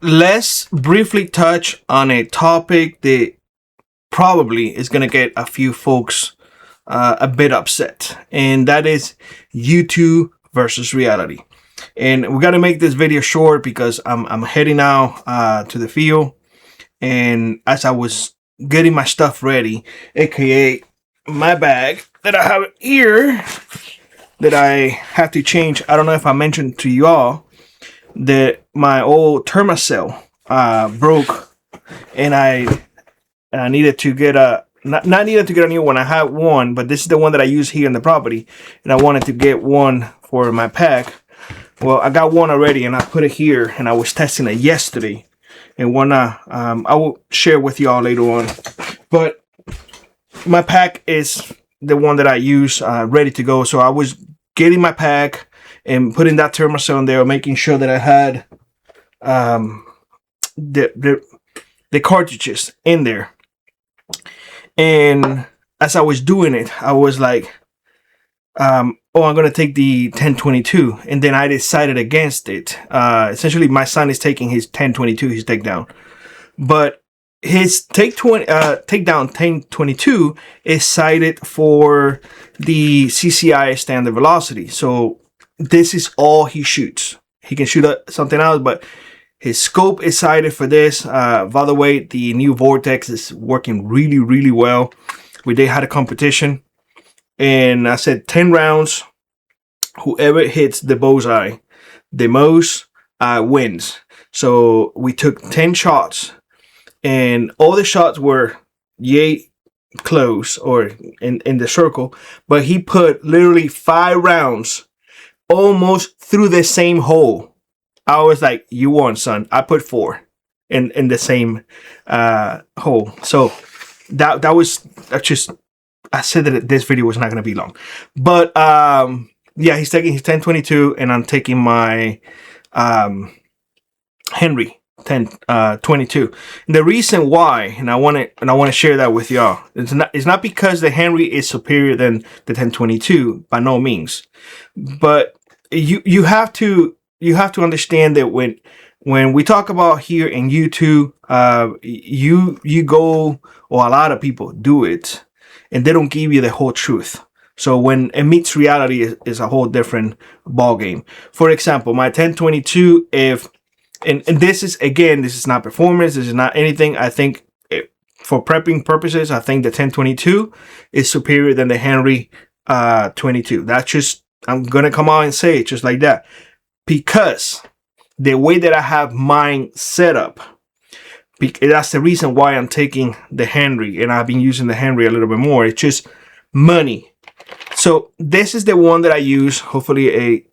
let's briefly touch on a topic that probably is going to get a few folks a bit upset, and that is YouTube versus reality. And we got to make this video short because I'm heading out to the field, and as I was getting my stuff ready, aka my bag that I have here that I have to change. I don't know if I mentioned to you all that my old thermocell broke, and I needed to get a not needed to get a new one. I had one, but this is the one that I use here in the property, and I wanted to get one for my pack. Well, I got one already, and I put it here, and I was testing it yesterday, and I will share with y'all later on. But my pack is the one that I use ready to go. So I was getting my pack and putting that thermostat in there, making sure that I had the cartridges in there. And as I was doing it, I was like, oh, I'm going to take the 1022. And then I decided against it. Essentially, my son is taking his 1022, his takedown. But his takedown 1022 is cited for the CCI standard velocity. So this is all he shoots. He can shoot something else, but his scope is cited for this. By the way, the new Vortex is working really, really well. They had a competition, and I said 10 rounds. Whoever hits the bullseye the most wins. So we took 10 shots, and all the shots were yay close or in the circle, but he put literally 5 rounds almost through the same hole. I was like, you won, son. I put 4 in the same hole. So that was just, I said that this video was not going to be long. But yeah, he's taking his 1022, and I'm taking my Henry 1022. And the reason why, and I want to share that with y'all. It's not because the Henry is superior than the 1022, by no means. But you have to understand that when we talk about here in YouTube, you go, or a lot of people do it, and they don't give you the whole truth. So when it meets reality, is a whole different ball game. For example, my 1022, and this is, again, this is not performance, this is not anything. I think for prepping purposes, I think the 1022 is superior than the Henry 22. That's just, I'm gonna come out and say it just like that, because the way that I have mine set up, that's the reason why I'm taking the Henry, and I've been using the Henry a little bit more. It's just money. So this is the one that I use. Hopefully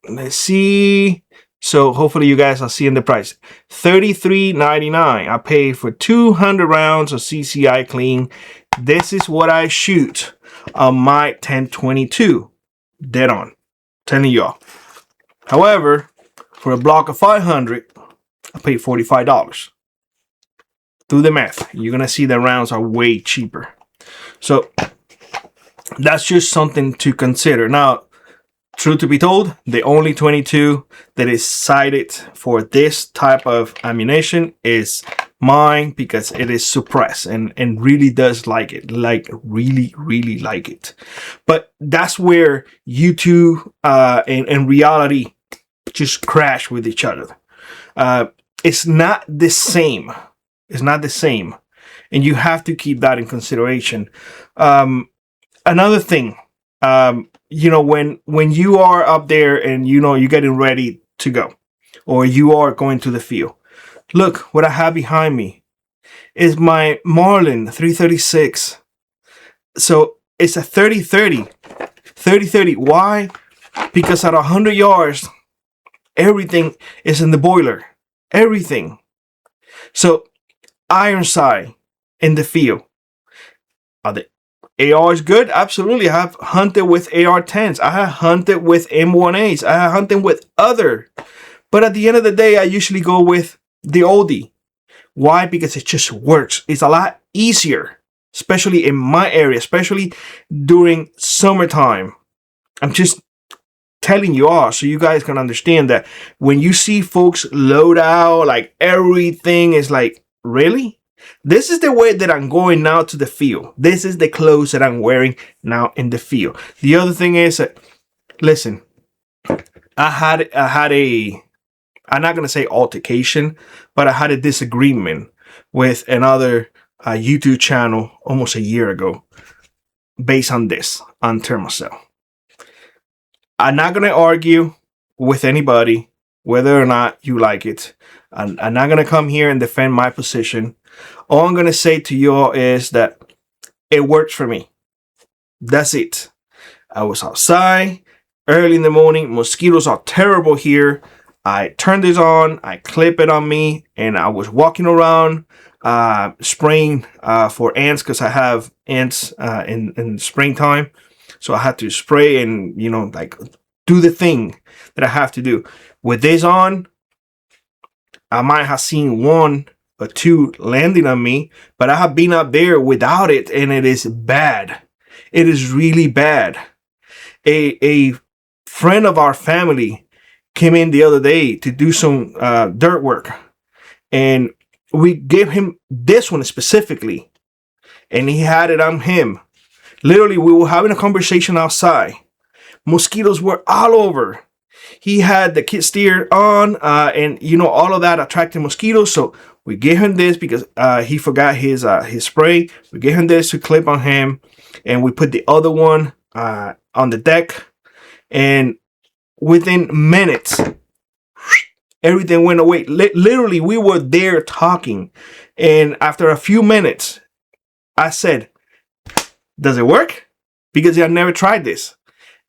let's see. So hopefully you guys are seeing the price. $33.99. I paid for 200 rounds of CCI clean. This is what I shoot on my 1022. Dead on. Telling y'all. However, for a block of 500, I paid $45. Do the math. You're going to see the rounds are way cheaper. So that's just something to consider. Now, truth to be told, the only 22 that is cited for this type of ammunition is mine, because it is suppressed and really does like it, like really, really like it. But that's where YouTube and reality just crash with each other. It's not the same. It's not the same. And you have to keep that in consideration. Another thing, you know, when you are up there and you know you're getting ready to go, or you are going to the field, look what I have behind me is my Marlin 336. So it's a 30-30. Why? Because at 100 yards, everything is in the boiler. Everything. So iron sight in the field. Are the AR is good? Absolutely. I have hunted with AR-10s. I have hunted with M1As. I have hunted with other. But at the end of the day, I usually go with the oldie. Why? Because it just works. It's a lot easier, especially in my area, especially during summertime. telling you all so you guys can understand that when you see folks load out, like everything is like, really? This is the way that I'm going now to the field. This is the clothes that I'm wearing now in the field. The other thing is, listen, I had a, I'm not going to say altercation, but I had a disagreement with another YouTube channel almost a year ago based on this, on Thermocell. I'm not going to argue with anybody whether or not you like it. I'm not going to come here and defend my position. All I'm going to say to you all is that it works for me. That's it. I was outside early in the morning. Mosquitoes are terrible here. I turned this on, I clip it on me, and I was walking around spraying for ants because I have ants in springtime. So I had to spray and, you know, like do the thing that I have to do. With this on, I might have seen 1 or 2 landing on me, but I have been up there without it, and it is bad. It is really bad. A friend of our family came in the other day to do some dirt work, and we gave him this one specifically, and he had it on him. Literally, we were having a conversation outside. Mosquitoes were all over. He had the kit steer on, and you know, all of that attracted mosquitoes. So we gave him this because he forgot his spray. We gave him this to clip on him, and we put the other one on the deck. And within minutes, everything went away. Literally, we were there talking, and after a few minutes, I said, "Does it work?" Because I never tried this,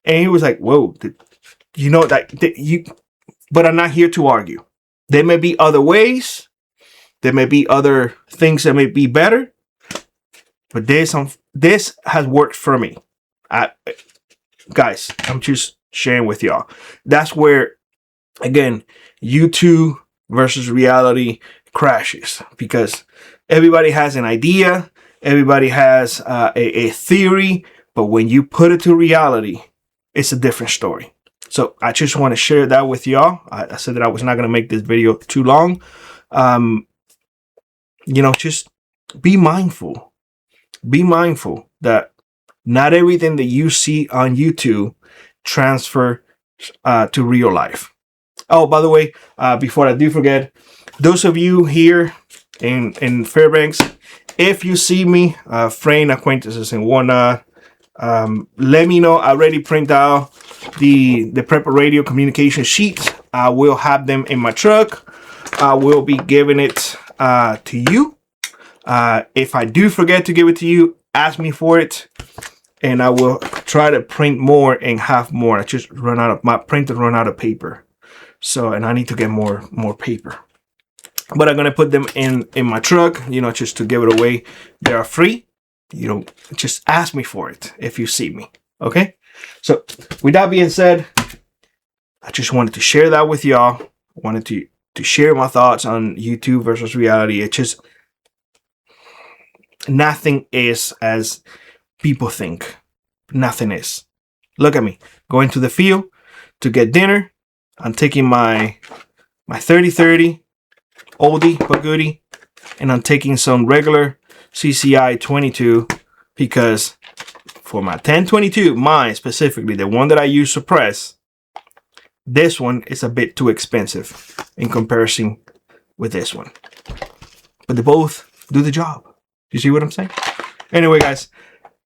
and he was like, "Whoa, you know that you." But I'm not here to argue. There may be other ways. There may be other things that may be better, but this has worked for me. Guys, I'm just sharing with y'all. That's where, again, YouTube versus reality crashes, because everybody has an idea, everybody has a theory, but when you put it to reality, it's a different story. So I just want to share that with y'all. I said that I was not going to make this video too long. You know, just be mindful. Be mindful that not everything that you see on YouTube transfer to real life. Oh, by the way, before I do forget, those of you here in Fairbanks, if you see me, friend, acquaintances, and whatnot, let me know. I already printed out the Prepper Radio communication sheets. I will have them in my truck. I will be giving it to you. If I do forget to give it to you, ask me for it, and I will try to print more and have more. I just run out of my printer, run out of paper. So, and I need to get more paper. But I'm gonna put them in my truck, you know, just to give it away. They are free. You know, just ask me for it if you see me. Okay. So with that being said, I just wanted to share that with y'all. I wanted to share my thoughts on YouTube versus reality. It's just, nothing is as people think. Nothing is. Look at me going to the field to get dinner. I'm taking my 30-30 oldie but goodie, and I'm taking some regular CCI 22 because for my 1022, mine specifically, the one that I use to press, this one is a bit too expensive in comparison with this one. But they both do the job. You see what I'm saying? Anyway, guys,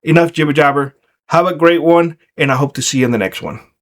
enough jibber jabber. Have a great one, and I hope to see you in the next one.